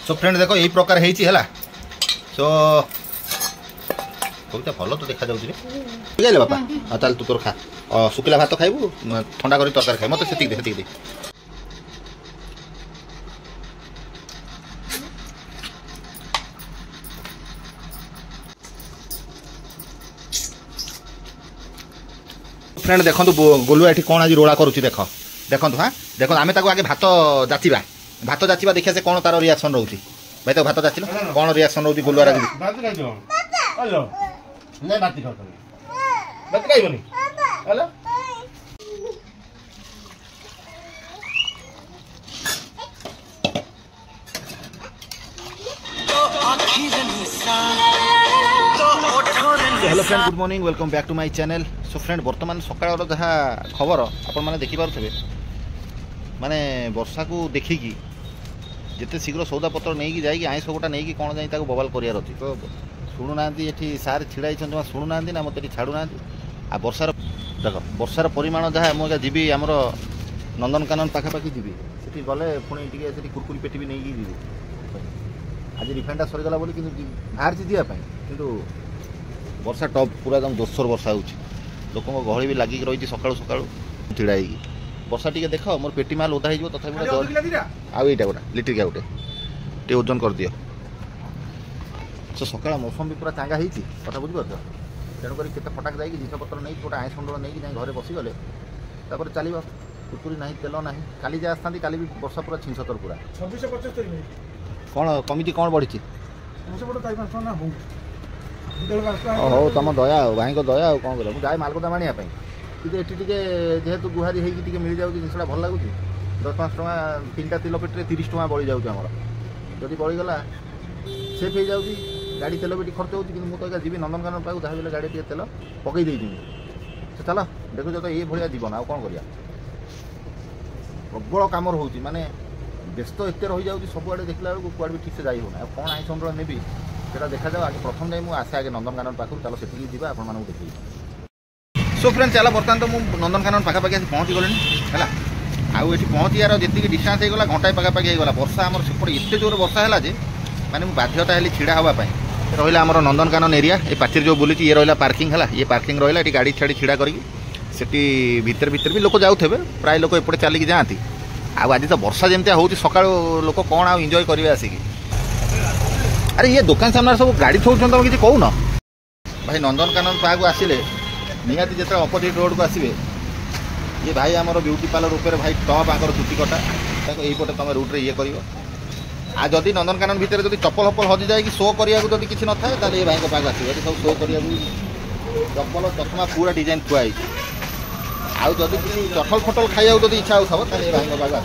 So friend देखो यही प्रकार है सो कविता भल तो देखा जाऊँ ठीक है बापा हाँ चल तू तोर खा शुखला भात खाइबू ठंडा कर तरकारी खाए मत से दे फ्रेंड देखो गोलुआ ये कौन आज रोला करुच्ची देख देखो हाँ देखो आम आगे भात जाचिबा देखिए से कौन तार रिएक्शन रोचे भाई तो भात जाचिल कौन रिएक्शन रोचे गोलुआ hello friend good morning welcome back to my channel. So friend बर्तमान सकाळ जहाँ खबर आपण मैंने देखिपे माने वर्षा को देखिकी जिते शीघ्र सौदा पत्र नहीं जाए आईस गोटा नहीं कौन जाए बवाल करार अच्छी तो शुणुना ये सारे छिड़ा शुणुना ना मत छाड़ूना आ वर्षार देख वर्षार परिमाण जहाँ मुझे जीवी आमर नंदनकानन पाखापाखि जीवी से गले पुणी टी कुरकुरी पेटी भी नहीं जी आज रिफाइंडा सरीगला बोली बाहर जावाई कि वर्षा टप पूरा एकदम जोरसोर वर्षा होची लोक गहली भी लगिक रही सकाळु सकाळु छिड़ा वर्षा टी देख मोर पेटी माल ओदा हो तथा आईटा गोटा लिट्रिका गोटे टे ओजन कर दियो तो सकाळ मौसम भी पूरा चांगा होती कथा बुझीपार तेणुक फटाक जाए जिस पत्र नहीं गोटे आईस खंड नहीं घरे बसीगले चलो कुकुरी ना तेल ना काली जा आसता काली भी वर्षा पूरा छिंसतर पूरा 2675 कौन कमिटी कौन बढ़ी हो तुम दया भाई को दया कौन कर जाए मालगोदाम आने कि जेहेतु गुहारी होगी मिल जाऊँ जिनसा भल लगुच 10-5 टका 3टा तेल पेटे 30 टका बढ़ी जाऊँ जदि बढ़ीगला सेफ हो जाऊँगी गाड़ी तेल पेटी खर्च होती मुझे जी नंदनकानन पाक जहाँ भी गाड़ी टे तेल पकई देती तो चल देखो तो ये भाया जीवन आउ कौन कर प्रबल कम रोचे माने व्यस्त एत रही जाऊँगी सबुआड़े देखला बेलू कुआड़े भी ठीक से जाई होना कौन आई संड्र नेबी सेटा देखा जाओ आगे प्रथम जाए मुझे आसे आगे नंदनकानन पाखु चलो से जा आपको देखिए। सो फ्रेंड चला बर्तमान तो मुझे नंदनकानन पाखापाखि आज पहुँची गली है आउ ये पहुँचार जी डिस्टेंस होगा घंटाए पाखापाखि होगा वर्षा आम सेपटे एत जोर वर्षा है मैंने बाध्यता है छिड़ा हाँपाई रहा आम नंदनकानन एरिया ये पाचेरी जो बुली ये रहा पार्किंग है ये पार्किंग रहा ये गाड़ी छाड़ी छिड़ा करके भितर भी लोक जाऊे प्राय लोक एपटे चलिकी जाती आज तो वर्षा जमी हो सका लोक कौन आउ एंजॉय करेंगे आसिक अरे ये दुकान सामने सब गाड़ी थोड़ा तुम किसी कहून भाई नंदनकानन पाक आसिले निहाती जो अपोजिट रोड को आसवे ये भाई आमर ब्यूटी पार्लर उपर भाई टप आंकर चुटी कटा यहीपटे तुम रूट्रे ये कर आ जदि नंदनकानन भितर जब चप्पल हप्पल हजि जाए शो करने जब किसी न था तो ये भाई पाक आस सब शो करने चप्पल चषमा पूरा डिजाइन थुआई आउ जदि किसी चटल फटल खाइबा जब इच्छा हो ये भाई पाक आस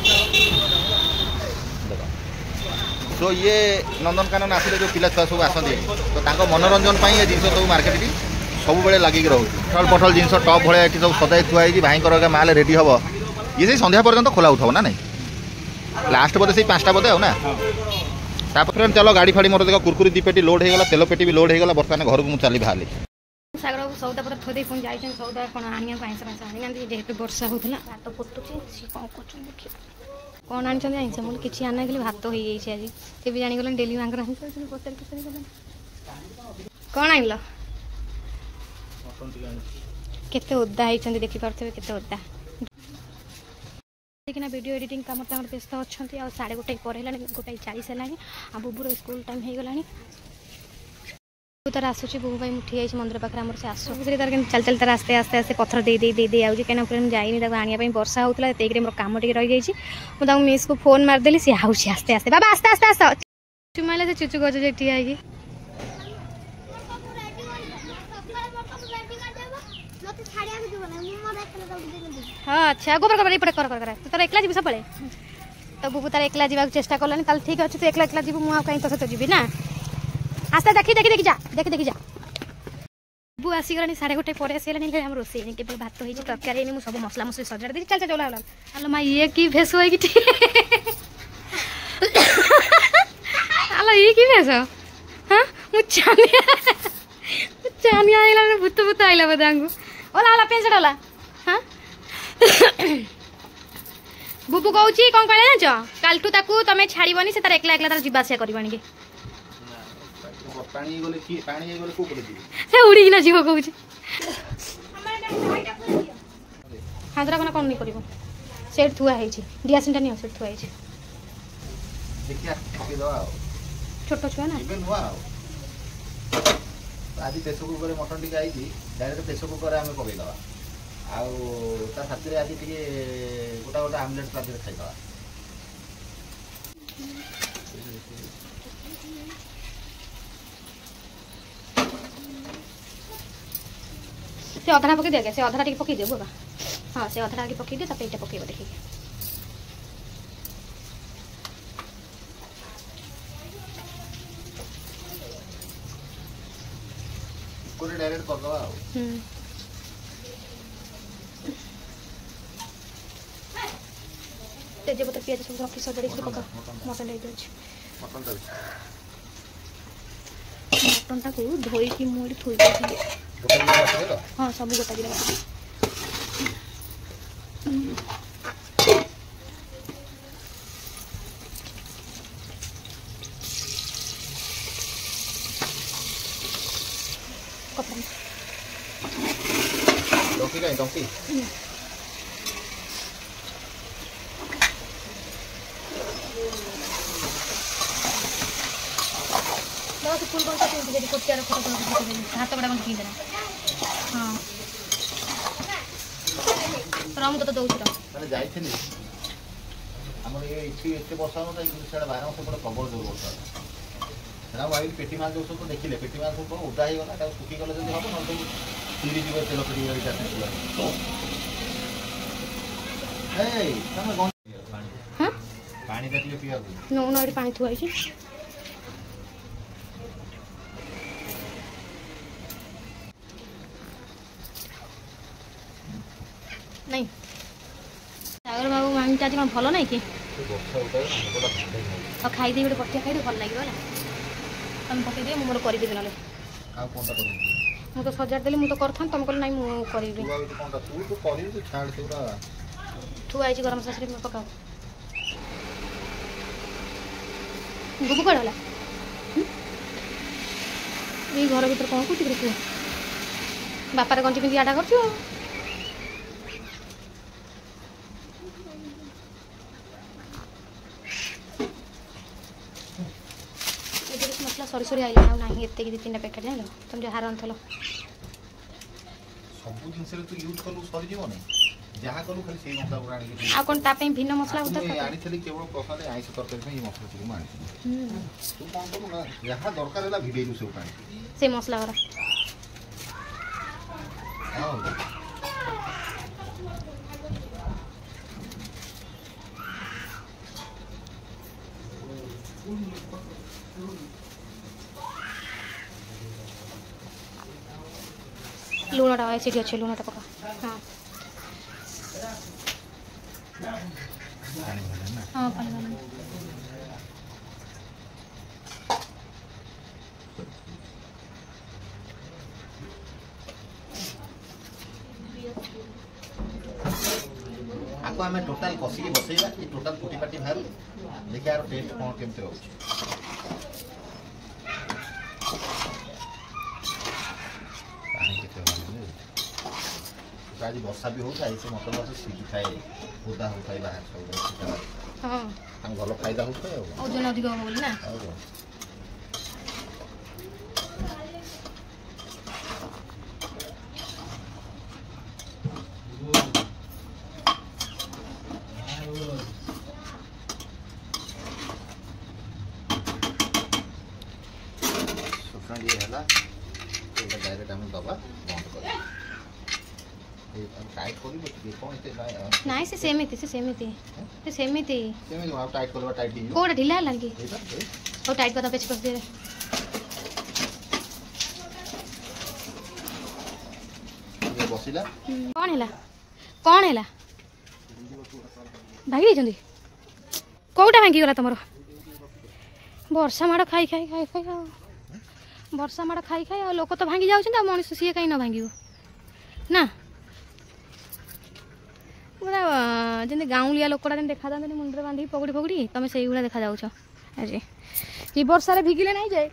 तो ये नंदनकानन आसिले जो पिला छुआ सब आसती तो मनोरंजन ये जिन सब मार्केट सब बड़े लगिक रोचे टल पटल जिन टप भाया ये सब सदाई थुआई भाई माल रेडी हम ये से संध्या पर्यंत खोला उठाव ना नहीं लास्ट बोधे से 5टा बोधे हो ना फ्रेंड चलो गाड़ी फाड़ी मोर देख कुरकुरी 2 पेटी लोड होगा तेल पेटी भी लोड होगा बर्तमान घर को चली बाहर सागर सौदा पत्र थोड़े पुणी जाइए सौदा कौन आने आईस फाइस आनी जेहतु वर्षा होता भात पोतुचे कौन कर कौन आनी आईस मुझे किसी आना खाली भात हो आज सी भी जागल डेली मांगर पचार कौन आनल केते ओदा होती देखिपे केते ओदा देखना वीडियो एडिटिंग काम व्यस्त अच्छा आ 1:30 पर 1:40 है आ बुबूर स्कूल टाइम हो गला तार आसूँ बुबू भाई मुठी आई मंदिर पाखे आम से आसू तार चल चल तार आस्ते आस्ते आस्ते पथर दे आऊँ कहीं फ्रेंड जाइनी आने वर्षा होता है मोर कम टे रही मुझे मिस को फोन मारदेली सी आऊँगी आस्ते आस्ते बाबा आस्ते आस्ते आस चुमाइले से चुचु गज ठिया है हाँ अच्छा गोबर गोबर ये कर तो तार एकला जी सब तो बुबू तार एकला जावाक चेष्टा कलानी ताल ठीक अच्छे तो एकला एकला जी मुझे कहीं तो सहित जी ना आस्ते देखी देखी देखी जा देखी जा बुबू आसीगला 1:30 पर आसगला आम रोसे केवल भात हो तरकारी मुझे सब मसला मसली सजाड़ दी चल चला हेलो माँ ये कि भेष हो हेलो ये कि भेष हाँ चानिया आइला भूत भूत आइला बोधे आंगू ओला ओला पेंट ओला हाँ बुबू कहूँ कौन कहले जान कालठू ताकू तमें छाड़बनी से तार एकला एकला तार जीवा आसिया करबानी के पानी गले की पानी गले को करे दी से उड़ी ना जीव कहूँ हादरा कना कौन नहीं करिवो सेट थुआ है डियासिनटा नहीं सेट थुआ है देखिया के दवा छोट छुआ ना इबे नुआ आज pressure cooker mutton T I direct pressure cooker आम पकई दवा आ साथी आज टे गोटा गोटा आमलेट साथी खाईदवा से अधरा पकई दे से अधरा टी पकई दे बाबा हाँ से अधरा आगे पकई दे तब एटा पकईबो देखिए कोरे डायरेक्ट कर दवा तेजपत्र पियाज सब रखी सजड़ी पका मटन दे दे मटन टाक धोईकी मुझे थोई हाँ सब गोटा गिरा डोंकी का डोंकी फुल कौन सा कोटिया हाथ बड़ा कौन देना हाँ रम तो दौर जाइए आम ये एत बर्षा होता है कि बारह सेपटे प्रबल जोर बर्षा है भाई पेटी माछ दोष तो देखिले पेटी माछ उदा हो गला सुखीगले जब हम ना चिरी जीव तेल पानी देखिए पिया नो ना पानी थुआई नहीं सागर बाबू मामी आज कौन भल ना कि खाई गोटे पटिया खाई भल लगे तुम पकईदे मोर करदेवी ना मुझे तो सजाड़ देली मुझे कर तुम कह ना मुझे ठुआई गरम मसला में पकाओ गुबू कड़ है ये घर भर कौन कौन कह बापार गंजी पिंधि आटा कर मसला सरी सरी आइला ना एत दी तीन पैकेट जान तुम जो हार आनल सब जिन तू यूज कलु सरी जीवन जहाँ कलु खाली से मसला गुड़ा आनी आ कौन ताप भिन्न मसला होता है आनी केवल प्रसाद आइस तरकारी ये मसला सब आनी तू कौन कलु ना जहाँ दरकार है भिड़े सब पानी से मसला वाला लुणटा सीटी अच्छे लुणटा पका हाँ हाँ पानी वाला आपको आम टोटाल कसिकी बसैबा ये टोटाल फुटी पाटी बाहर देखिए यार टेस्ट कौन केमती हो आज वर्षा भी होता है मटन माछ सीखी थाए ओदा होता है बाहर सब हाँ भल फायदा होता है ओजन अधिक हम बोली ना डायरेक्ट आम दबा बंद कर टाइट कर नाइ से सेमिति टाइट करवा टाइट ही कोड़ा ढिला लागी और टाइट पता पेच कर दे ये बसिला कौन हैला भागी जंदी कोटा भांगी गला तमरो वर्षा माड़ खाई खाई खाई खाई वर्षा माड़ खाई खाई लोक तो भांगी जाउछन त मनुष्य सी कहीं न भांगियो ना पूरा जमी गाँवलिया लोकटा जेन देखा जाते मुंडे बांधी पगड़ी पगड़ी तुम से देखा जाऊच आज कि वर्षा भिगिले नहीं जाए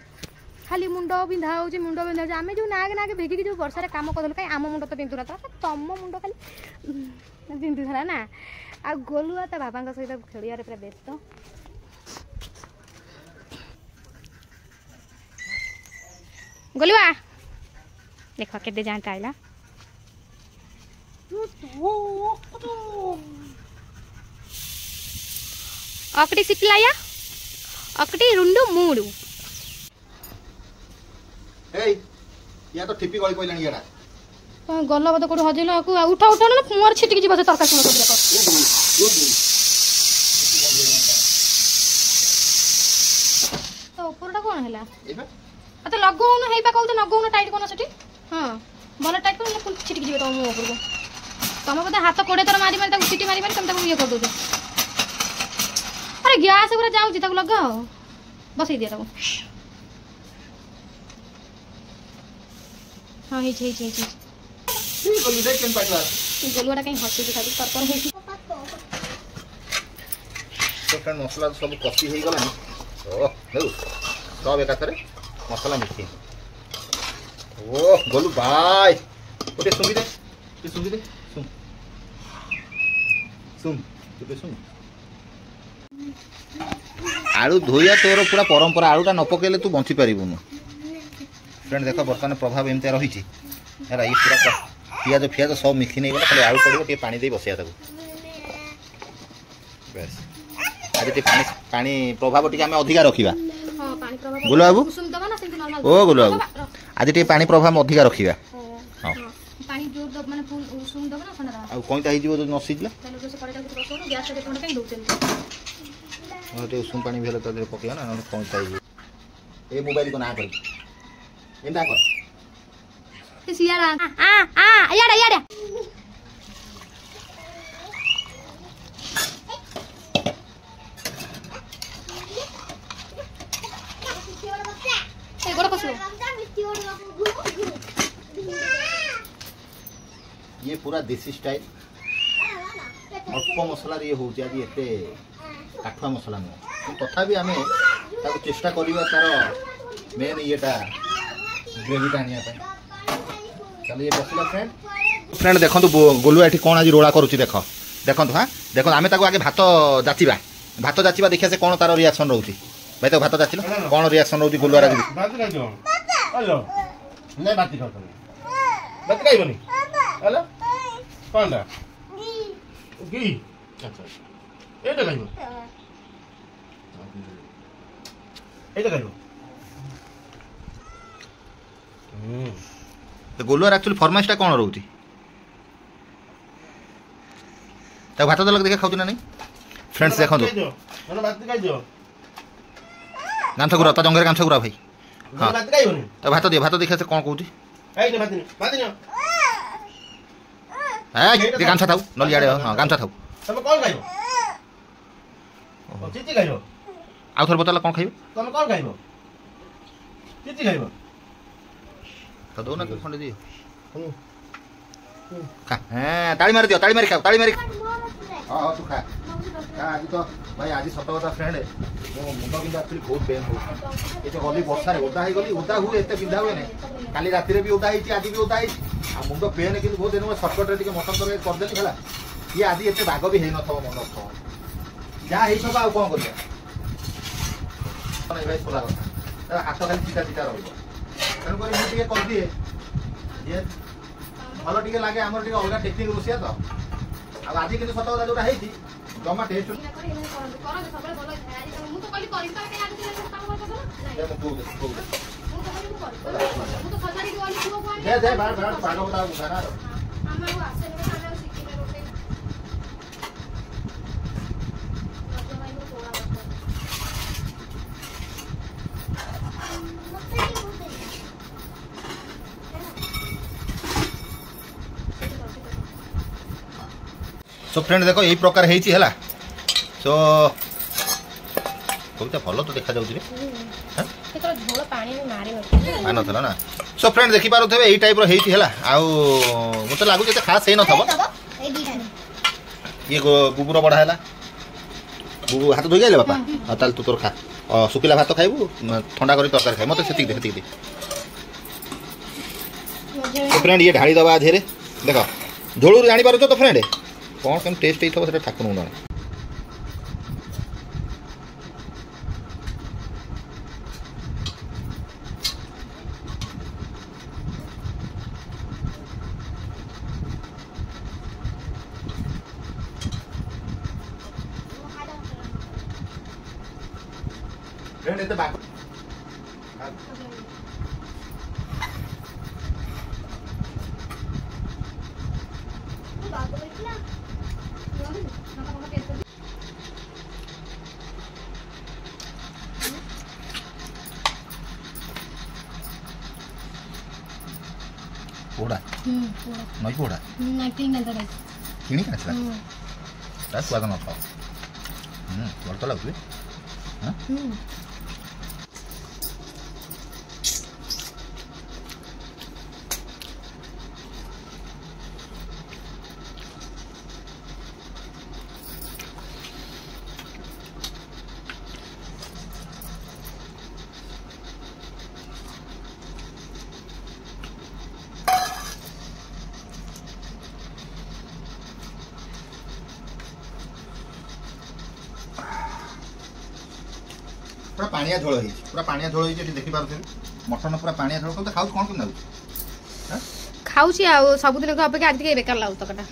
खाली मुंड बिंधा हो मुंड बिंधा आम जो नाग नाग भिगिकी जो वर्षा कम करूँ कहीं आम मुंड तो पिंधुना था तुम मुंड खाली पिंधुला ना आ गोलुआ ता बाबा सहित खेलिया पूरा व्यस्त गोलुआ देख के जानता आइला अकटी सिपलाया अकटी रुंडू मूडू ए या तो ठिपी गଳି पइलानी एडा गल्ला बद कोड हजेला को उठा उठा ना मोर छिटकी जीव से तरकारी सुन देखो तो ऊपरटा कोन हैला एबे तो लगौन हेबा कहल तो लगौन टाइट कोन सेठी हां भल टाइट कोन पुन छिटकी जीव तुम ऊपर को तुम बोधे हाथ कोड़े थर मारी मारी ताको सीटी मारी मारी तुम ताको ये कर दो अरे गैस पूरा जाउची ताको लगाओ बसई दिया ताको हां हे छे गोलू देख केन पाइला गोलुआटा कहीं हसी खाली तरतर हे तो फ्रेंड मसला सब कसी हे गला ओ हेउ सब एकाथरे मसला मिक्सिंग ओ गोलू भाई ओटे सुंगी दे तू सुंगी दे सुन सुन तू पे सुन आलू धोइया तोर पूरा परंपरा आलूटा न पकेले तू बंची पारिबुनु फ्रेंड देखो बर्तमान प्रभाव एमते रही है ये पूरा पियाज फियाज सब मिक्सी नहीं गला खाली आलू पड़ो टे पानी दे बसिया ताको बस आज टे पानी प्रभाव टे आमे अधिका रखिबा हां पानी प्रभाव गोलू बाबू कुसुम दबा ना सेंति नॉर्मल ओ गोलू बाबू आज टे पानी प्रभाव अधिका रखिबा हां पानी जोर दब माने फुल कुसुम दबा ना ठंडा आ कोइता ही जीवो न सिजला चलो जो से कड़े टाको बसो गैस से कोन कहीं दोचन और टे उषुम पानी भेले त पकेया ना कोइता ही ए मोबाइल को ना कर एंदा कर सियारा याडा याडा ए गोड़ कसो ये पूरा देसी स्टाइल अल्प मसला ये हो जाए एते काठुआ मसला नहीं तथापि आम चेष्टा करवा तार मेन येटा ग्रेवीटा आने चलो ये बसला फ्रेंड देखो गोलुआ ये कौन आज रोला करुच्ची देख देखो हाँ देखो आम आगे भात जाचिबा देखिए से कौन तार रिएक्शन रोचे भाई तो भात जाचिल कौन रिएक्शन रोचे गोलुआ गोलुआर एक्चुअली फरमाइशटा कौन रोचे भात देलक देखा खाऊ ना नहीं फ्रेंड्स देखो गामछा गुरा जंगल गामछा गुरा भाई हाँ तो भात देखिए से कौन कौन गामछा था नलियाड़े हाँ गामछा था आउ थोड़ा बताला कौन खाइब तो दो ना खंडे दियो हाँ ताली मारी दियो ताली मारी खाओ ताली मारी हाँ तू खा आज तो भाई आज सत कथा फ्रेंड मो मुंड बिंधा एक्चुअली बहुत पेन हो ये गली वर्षा ओदा हो गली ओदा हुए एत बिंधा हुए ना काली रात भी ओदा आज भी ओदा आ मुंड पेन कि बहुत दिन सर्टकट मटन तरकारी करदेली है ये आज एत बाग भी हो न मन जहाँ हो सब आउ कौन कर भाई खोला कथा हाथ खाली चिटा चिटा रही तेणुक मुझे कर दिए ये भल टे लगे आम अलग टेक्निक रोषिया तो आज कि सत कथा जो जमा टेस्ट सो फ्रेंड देखो यही प्रकार है सो कविता भल तो देखा जाऊँ मानता ना सो फ्रेंड देखिपे यही टाइप रही मत लगुच खास है न ये बुबुर बड़ा है बुबु हाथ धोई गए बापा ताल तू तोर खा शुखिला भात खाइबू ठंडा कर तरकारी खाए मत से दे तो फ्रेंड ये ढाड़ी दबा धेरे देख झोलू जानी पार तो फ्रेंड कौन कम टेस्ट होता ठाकुर ना फ्रेंड इतना बात पोड़ा नई पोड़ा किणी का स्वाद न था भल तो लगुच पूरा पानिया झोल पूरा पानिया झोल देखी पारे मटन पूरा पानिया झोल कौन खाऊ कौन कम खाऊची आ सबुदिन अपेक्षा आज टे बेकार लागू तकटा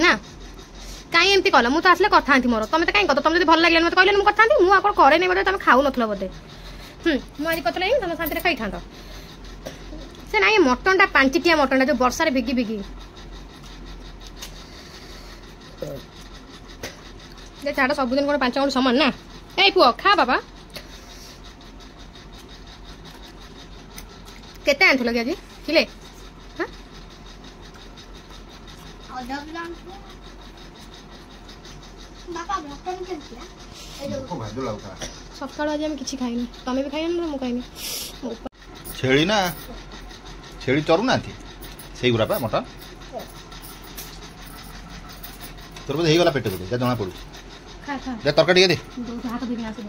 ना कहीं एमती कल मुझे आसले कथा मोर तुम तो कहीं कथ तुम भल लगे मत कहले मुझे कथा मुझे आप करे नहीं बोले तुम खाऊ नथिल बोधे मुझे कत लगे तुम शांति खाई था से ना मटनटा पांचटिया मटनटा जो वर्षा भिगी भिगी छाड़ सबुदिन कौन 5 मिनट समान ना ए पुओ खा बाबा केते आंथु लगे आज किले हां बाबा मटन केनतिया को भाजो लागता सकाळ आज हम किछि खाइनी तमे भी खाइनी मु खाइनी छेड़ी ना छेड़ी चरु नाथी सेई गुरा पा मटन तोर बोध हे गला पेट बोध जा जना पडु खा खा जा तरकारी दे दो हाथ भी आसे